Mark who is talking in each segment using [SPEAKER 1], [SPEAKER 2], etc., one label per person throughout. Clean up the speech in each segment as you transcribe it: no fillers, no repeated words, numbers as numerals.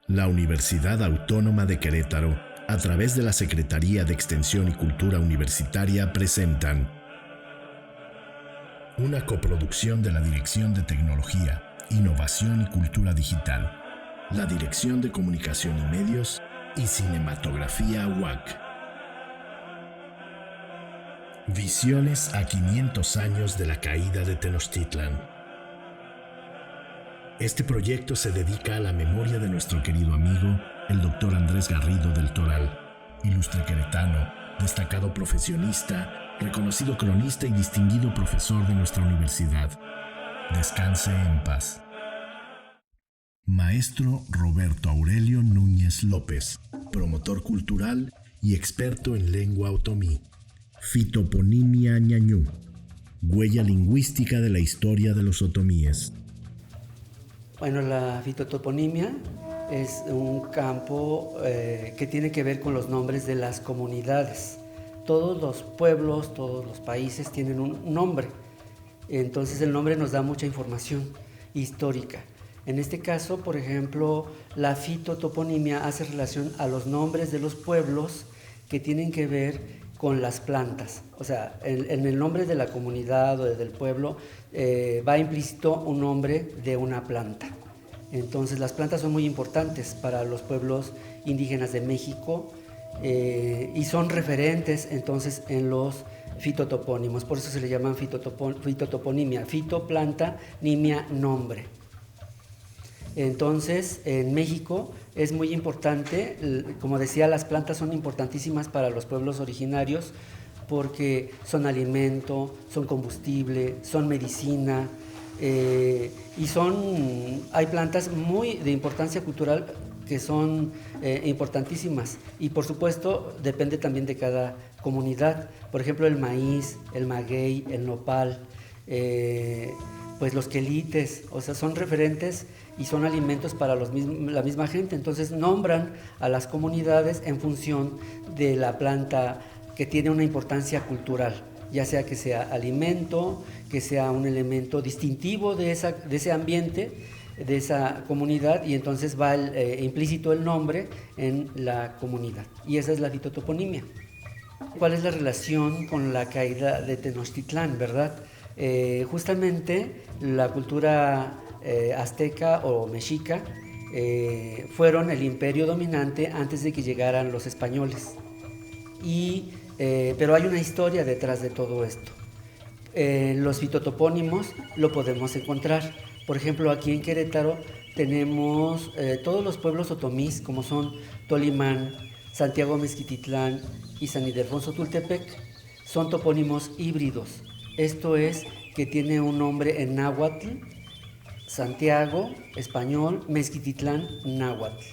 [SPEAKER 1] La Universidad Autónoma de Querétaro, a través de la Secretaría de Extensión y Cultura Universitaria, presentan una coproducción de la Dirección de Tecnología, Innovación y Cultura Digital, la Dirección de Comunicación y Medios y Cinematografía UAC. Visiones a 500 años de la caída de Tenochtitlan. Este proyecto se dedica a la memoria de nuestro querido amigo, el Dr. Andrés Garrido del Toral, ilustre queretano, destacado profesionista, reconocido cronista y distinguido profesor de nuestra universidad. Descanse en paz. Maestro Roberto Aurelio Núñez López, promotor cultural y experto en lengua otomí. Fitoponimia ñañú, huella lingüística de la historia de los otomíes.
[SPEAKER 2] Bueno, la fitotoponimia es un campo que tiene que ver con los nombres de las comunidades. Todos los pueblos, todos los países tienen un nombre. Entonces el nombre nos da mucha información histórica. En este caso, por ejemplo, la fitotoponimia hace relación a los nombres de los pueblos que tienen que ver con las plantas. O sea, en el nombre de la comunidad o del pueblo va implícito un nombre de una planta. Entonces las plantas son muy importantes para los pueblos indígenas de México y son referentes entonces en los fitotopónimos. Por eso se le llaman fitotoponimia. Fito, planta, nimia, nombre. Entonces, en México es muy importante, como decía, las plantas son importantísimas para los pueblos originarios porque son alimento, son combustible, son medicina y hay plantas muy de importancia cultural que son importantísimas y por supuesto depende también de cada comunidad. Por ejemplo, el maíz, el maguey, el nopal, pues los quelites, o sea, son referentes y son alimentos para la misma gente. Entonces nombran a las comunidades en función de la planta que tiene una importancia cultural, ya sea que sea alimento, que sea un elemento distintivo de ese ambiente, de esa comunidad, y entonces va implícito el nombre en la comunidad. Y esa es la fitotoponimia. ¿Cuál es la relación con la caída de Tenochtitlán, verdad? Justamente la cultura azteca o mexica fueron el imperio dominante antes de que llegaran los españoles. Pero hay una historia detrás de todo esto. Los fitotopónimos lo podemos encontrar. Por ejemplo, aquí en Querétaro tenemos todos los pueblos otomís, como son Tolimán, Santiago Mezquititlán y San Ildefonso Tultepec, son topónimos híbridos. Esto es que tiene un nombre en náhuatl, Santiago, español, Mezquititlán, náhuatl,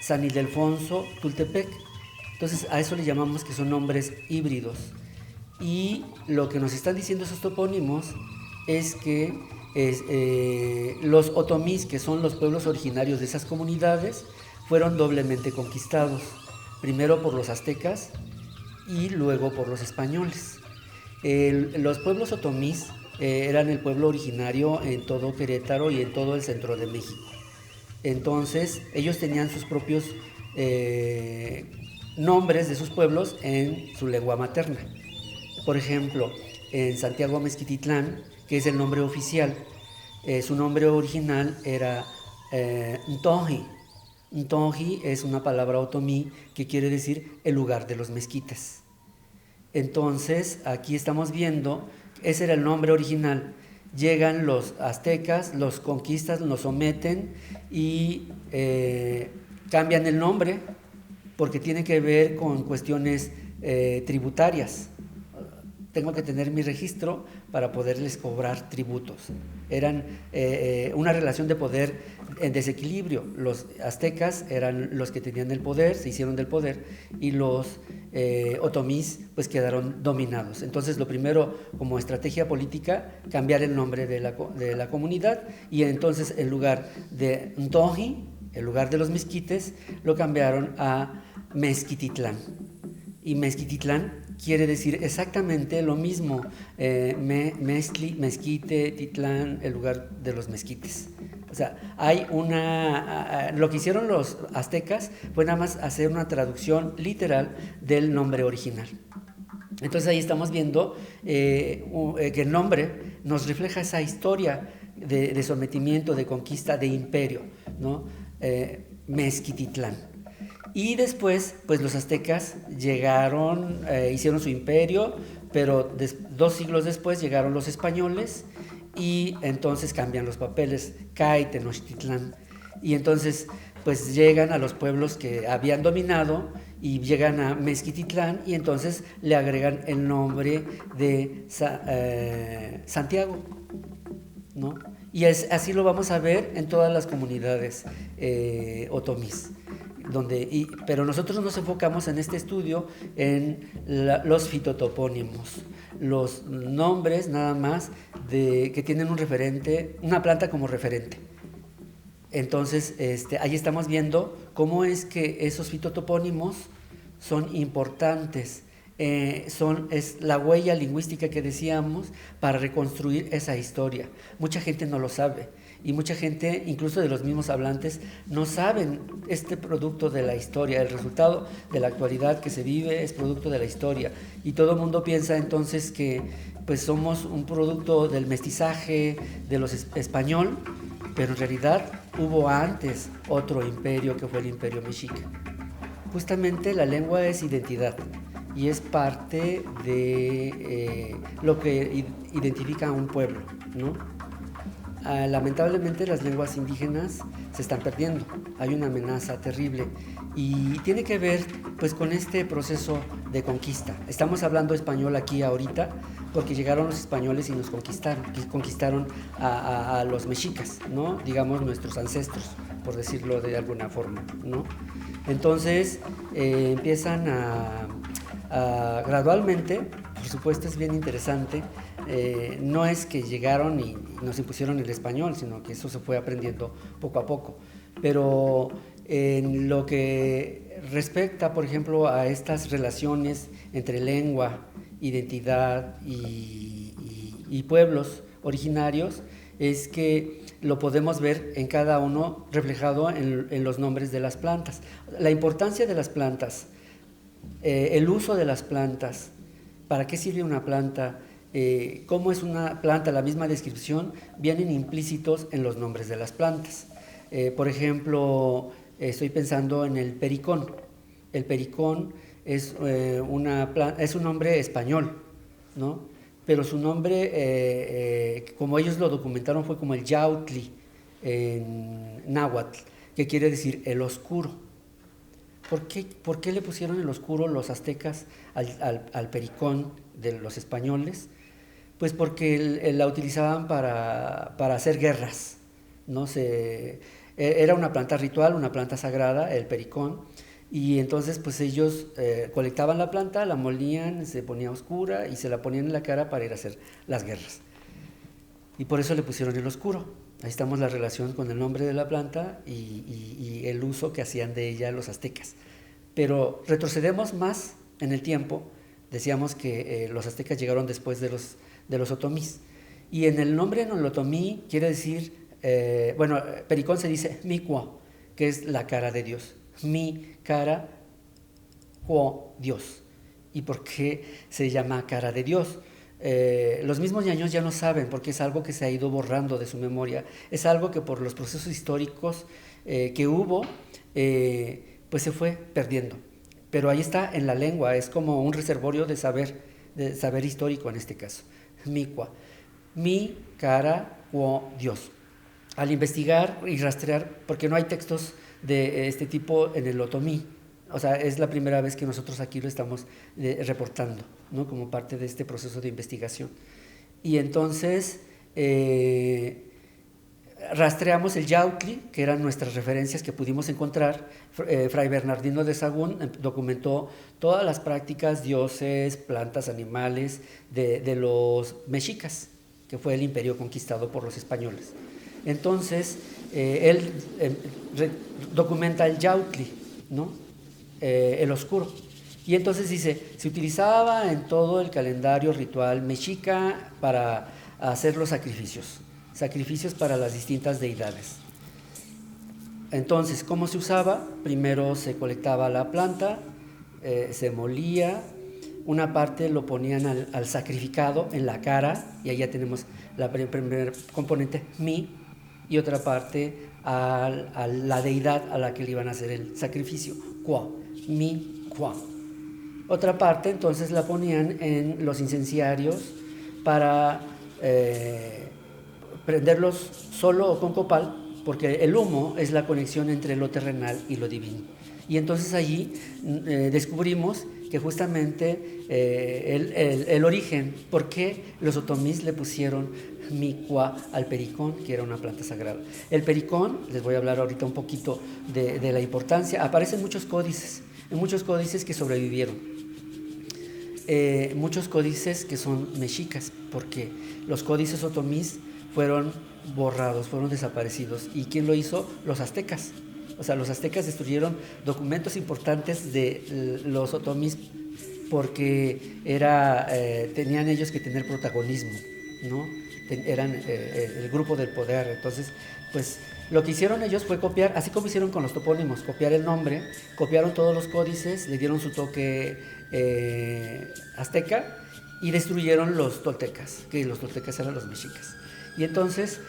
[SPEAKER 2] San Ildefonso Tultepec. Entonces a eso le llamamos que son nombres híbridos. Y lo que nos están diciendo esos topónimos es que los otomís, que son los pueblos originarios de esas comunidades, fueron doblemente conquistados, primero por los aztecas y luego por los españoles. Los pueblos otomís eran el pueblo originario en todo Querétaro y en todo el centro de México. Entonces ellos tenían sus propios nombres de sus pueblos en su lengua materna. Por ejemplo, en Santiago Mezquititlán, que es el nombre oficial, su nombre original era Ntoji. Ntoji es una palabra otomí que quiere decir el lugar de los mezquites. Entonces, aquí estamos viendo, ese era el nombre original. Llegan los aztecas, los conquistan, los someten y cambian el nombre porque tiene que ver con cuestiones tributarias. Tengo que tener mi registro para poderles cobrar tributos. Eran una relación de poder en desequilibrio. Los aztecas eran los que tenían el poder, se hicieron del poder, y los otomís pues quedaron dominados. Entonces lo primero, como estrategia política, cambiar el nombre de la comunidad, y entonces en lugar de Ntoji, en lugar de los mezquites, lo cambiaron a Mezquititlán. Y Mezquititlán quiere decir exactamente lo mismo, mezcli, mezquite, titlán, el lugar de los mezquites. O sea, hay lo que hicieron los aztecas fue nada más hacer una traducción literal del nombre original. Entonces ahí estamos viendo que el nombre nos refleja esa historia de sometimiento, de conquista, de imperio, ¿no? Mezquititlán. Y después, pues los aztecas llegaron, hicieron su imperio, pero 2 siglos después llegaron los españoles y entonces cambian los papeles, cae Tenochtitlán. Y entonces, pues llegan a los pueblos que habían dominado y llegan a Mezquititlán y entonces le agregan el nombre de Santiago, ¿no? Y así lo vamos a ver en todas las comunidades otomís. Pero nosotros nos enfocamos en este estudio en los fitotopónimos, los nombres nada más que tienen un referente, una planta como referente. Entonces, ahí estamos viendo cómo es que esos fitotopónimos son importantes, es la huella lingüística que decíamos para reconstruir esa historia. Mucha gente no lo sabe y mucha gente, incluso de los mismos hablantes, no saben este producto de la historia. El resultado de la actualidad que se vive es producto de la historia y todo el mundo piensa entonces que pues somos un producto del mestizaje de los español, pero en realidad hubo antes otro imperio que fue el Imperio Mexica. Justamente la lengua es identidad y es parte de lo que identifica a un pueblo, ¿no? Lamentablemente las lenguas indígenas se están perdiendo, hay una amenaza terrible y tiene que ver pues con este proceso de conquista. Estamos hablando español aquí ahorita porque llegaron los españoles y nos conquistaron a los mexicas, ¿no? Digamos nuestros ancestros, por decirlo de alguna forma, ¿no? Entonces empiezan gradualmente, por supuesto es bien interesante, no es que llegaron y nos impusieron el español, sino que eso se fue aprendiendo poco a poco. Pero en lo que respecta, por ejemplo, a estas relaciones entre lengua, identidad y pueblos originarios, es que lo podemos ver en cada uno reflejado en los nombres de las plantas. La importancia de las plantas, el uso de las plantas, para qué sirve una planta, cómo es una planta, la misma descripción, vienen implícitos en los nombres de las plantas. Por ejemplo, estoy pensando en el pericón. El pericón es un nombre español, ¿no? Pero su nombre, como ellos lo documentaron, fue como el yautli en náhuatl, que quiere decir el oscuro. ¿Por qué le pusieron el oscuro los aztecas al pericón de los españoles? Pues porque la utilizaban para hacer guerras, ¿no? Era una planta ritual, una planta sagrada, el pericón, y entonces pues ellos colectaban la planta, la molían, se ponía oscura y se la ponían en la cara para ir a hacer las guerras. Y por eso le pusieron el oscuro. Ahí estamos la relación con el nombre de la planta y el uso que hacían de ella los aztecas. Pero retrocedemos más en el tiempo, decíamos que los aztecas llegaron después de los otomís. Y en el nombre en el otomí quiere decir, pericón se dice miqua, que es la cara de Dios. Mi cara, quo, Dios. ¿Y por qué se llama cara de Dios? Los mismos ñaños ya no saben porque es algo que se ha ido borrando de su memoria, es algo que por los procesos históricos que hubo, pues se fue perdiendo. Pero ahí está en la lengua, es como un reservorio de saber histórico en este caso. Miqua, mi cara, quo, Dios. Al investigar y rastrear, porque no hay textos de este tipo en el otomí, o sea, es la primera vez que nosotros aquí lo estamos reportando, ¿no? Como parte de este proceso de investigación. Y entonces rastreamos el yautli, que eran nuestras referencias que pudimos encontrar. Fray Bernardino de Sahagún documentó todas las prácticas, dioses, plantas, animales de los mexicas, que fue el imperio conquistado por los españoles. Entonces, él documenta el yautli, ¿no? El oscuro. Y entonces dice, se utilizaba en todo el calendario ritual mexica para hacer los sacrificios. sacrificios para las distintas deidades. Entonces, ¿cómo se usaba? Primero se colectaba la planta, se molía, una parte lo ponían al sacrificado en la cara, y ahí ya tenemos la primer componente, mi, y otra parte a la deidad a la que le iban a hacer el sacrificio, qua, mi, qua. Otra parte entonces la ponían en los incenciarios para prenderlos solo o con copal, porque el humo es la conexión entre lo terrenal y lo divino. Y entonces allí descubrimos que justamente el origen, por qué los otomís le pusieron micua al pericón, que era una planta sagrada. El pericón, les voy a hablar ahorita un poquito de la importancia, aparece en muchos códices que sobrevivieron. Muchos códices que son mexicas, porque los códices otomís fueron borrados, fueron desaparecidos. ¿Y quién lo hizo? Los aztecas. O sea, los aztecas destruyeron documentos importantes de los otomís porque tenían ellos que tener protagonismo, ¿no? Eran el grupo del poder. Entonces, pues lo que hicieron ellos fue copiar, así como hicieron con los topónimos, copiar el nombre, copiaron todos los códices, le dieron su toque azteca y destruyeron los toltecas, que los toltecas eran los mexicas. Y entonces,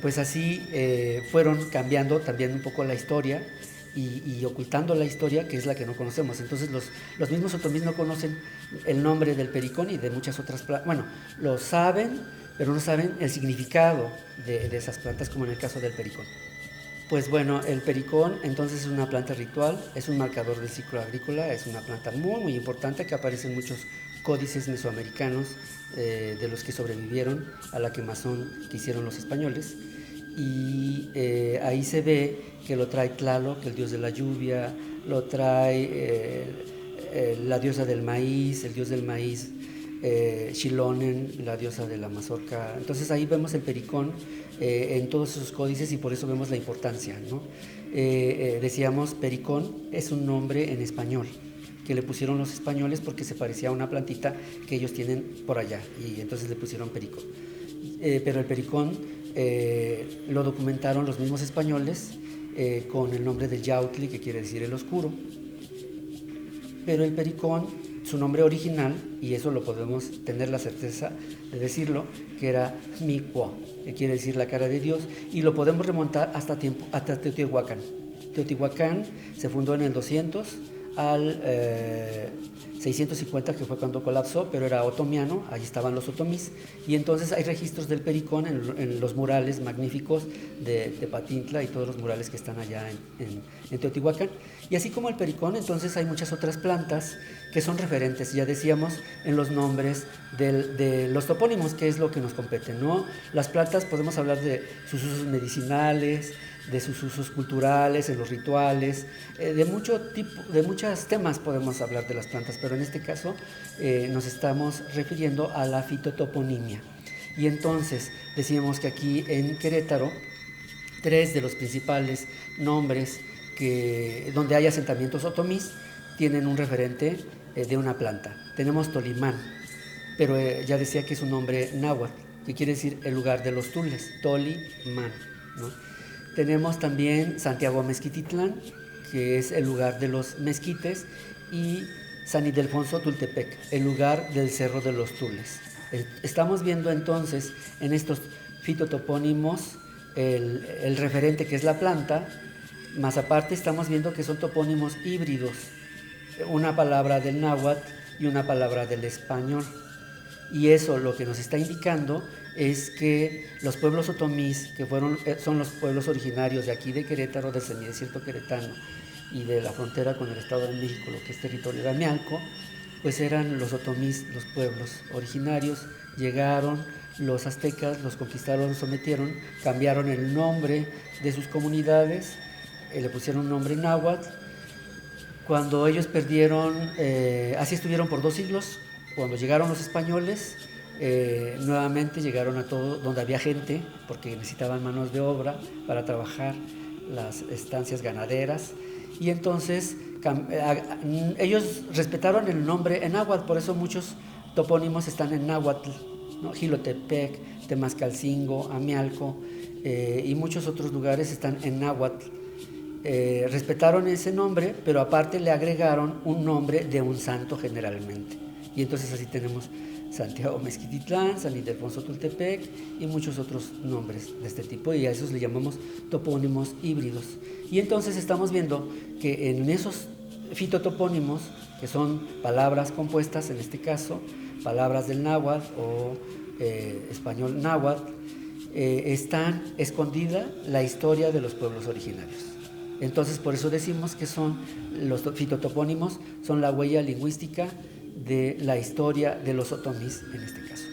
[SPEAKER 2] pues así fueron cambiando también un poco la historia y ocultando la historia, que es la que no conocemos. Entonces los mismos otomís no conocen el nombre del pericón y de muchas otras plantas. Bueno, lo saben, pero no saben el significado de esas plantas, como en el caso del pericón. Pues bueno, el pericón entonces es una planta ritual, es un marcador del ciclo agrícola, es una planta muy, muy importante que aparece en muchos códices mesoamericanos de los que sobrevivieron a la quemazón que hicieron los españoles. Y ahí se ve que lo trae Tlaloc, el dios de la lluvia, lo trae la diosa del maíz, el dios del maíz, Xilonen, la diosa de la mazorca. Entonces ahí vemos el pericón en todos esos códices y por eso vemos la importancia, ¿no? Decíamos, pericón es un nombre en español que le pusieron los españoles porque se parecía a una plantita que ellos tienen por allá y entonces le pusieron pericón. Pero el pericón lo documentaron los mismos españoles con el nombre de Yautli, que quiere decir el oscuro. Pero el pericón, su nombre original, y eso lo podemos tener la certeza de decirlo, que era Micua, que quiere decir la cara de Dios, y lo podemos remontar hasta Teotihuacán. Teotihuacán se fundó en el 200 al 650, que fue cuando colapsó, pero era otomiano, ahí estaban los otomís, y entonces hay registros del pericón en los murales magníficos de Tepatintla y todos los murales que están allá en Teotihuacán. Y así como el pericón, entonces hay muchas otras plantas que son referentes, ya decíamos, en los nombres de los topónimos, que es lo que nos compete, ¿no? Las plantas podemos hablar de sus usos medicinales, de sus usos culturales, en los rituales, de muchos temas podemos hablar de las plantas, pero en este caso nos estamos refiriendo a la fitotoponimia. Y entonces decíamos que aquí en Querétaro, 3 de los principales nombres donde hay asentamientos otomís tienen un referente de una planta. Tenemos Tolimán, pero ya decía que es un nombre náhuatl, que quiere decir el lugar de los tules, Tolimán, ¿no? Tenemos también Santiago Mezquititlán, que es el lugar de los mezquites, y San Ildefonso Tultepec, el lugar del Cerro de los Tules. Estamos viendo entonces en estos fitotopónimos el referente que es la planta, más aparte estamos viendo que son topónimos híbridos, una palabra del náhuatl y una palabra del español. Y eso lo que nos está indicando es que los pueblos otomís, que son los pueblos originarios de aquí de Querétaro, del semidesierto queretano y de la frontera con el Estado de México, lo que es territorio de Amialco, pues eran los otomís, los pueblos originarios. Llegaron los aztecas, los conquistaron, los sometieron, cambiaron el nombre de sus comunidades, le pusieron un nombre náhuatl. Cuando ellos perdieron, así estuvieron por 2 siglos. Cuando llegaron los españoles, nuevamente llegaron a todo donde había gente, porque necesitaban manos de obra para trabajar las estancias ganaderas, y entonces ellos respetaron el nombre en náhuatl, por eso muchos topónimos están en náhuatl, ¿no? Jilotepec, Temascalcingo, Amialco y muchos otros lugares están en náhuatl. Respetaron ese nombre, pero aparte le agregaron un nombre de un santo generalmente. Y entonces así tenemos Santiago Mezquititlán, San Ildefonso Tultepec y muchos otros nombres de este tipo, y a esos le llamamos topónimos híbridos. Y entonces estamos viendo que en esos fitotopónimos, que son palabras compuestas, en este caso, palabras del náhuatl o español náhuatl, están escondida la historia de los pueblos originarios. Entonces, por eso decimos que son los fitotopónimos, son la huella lingüística de la historia de los otomís en este caso.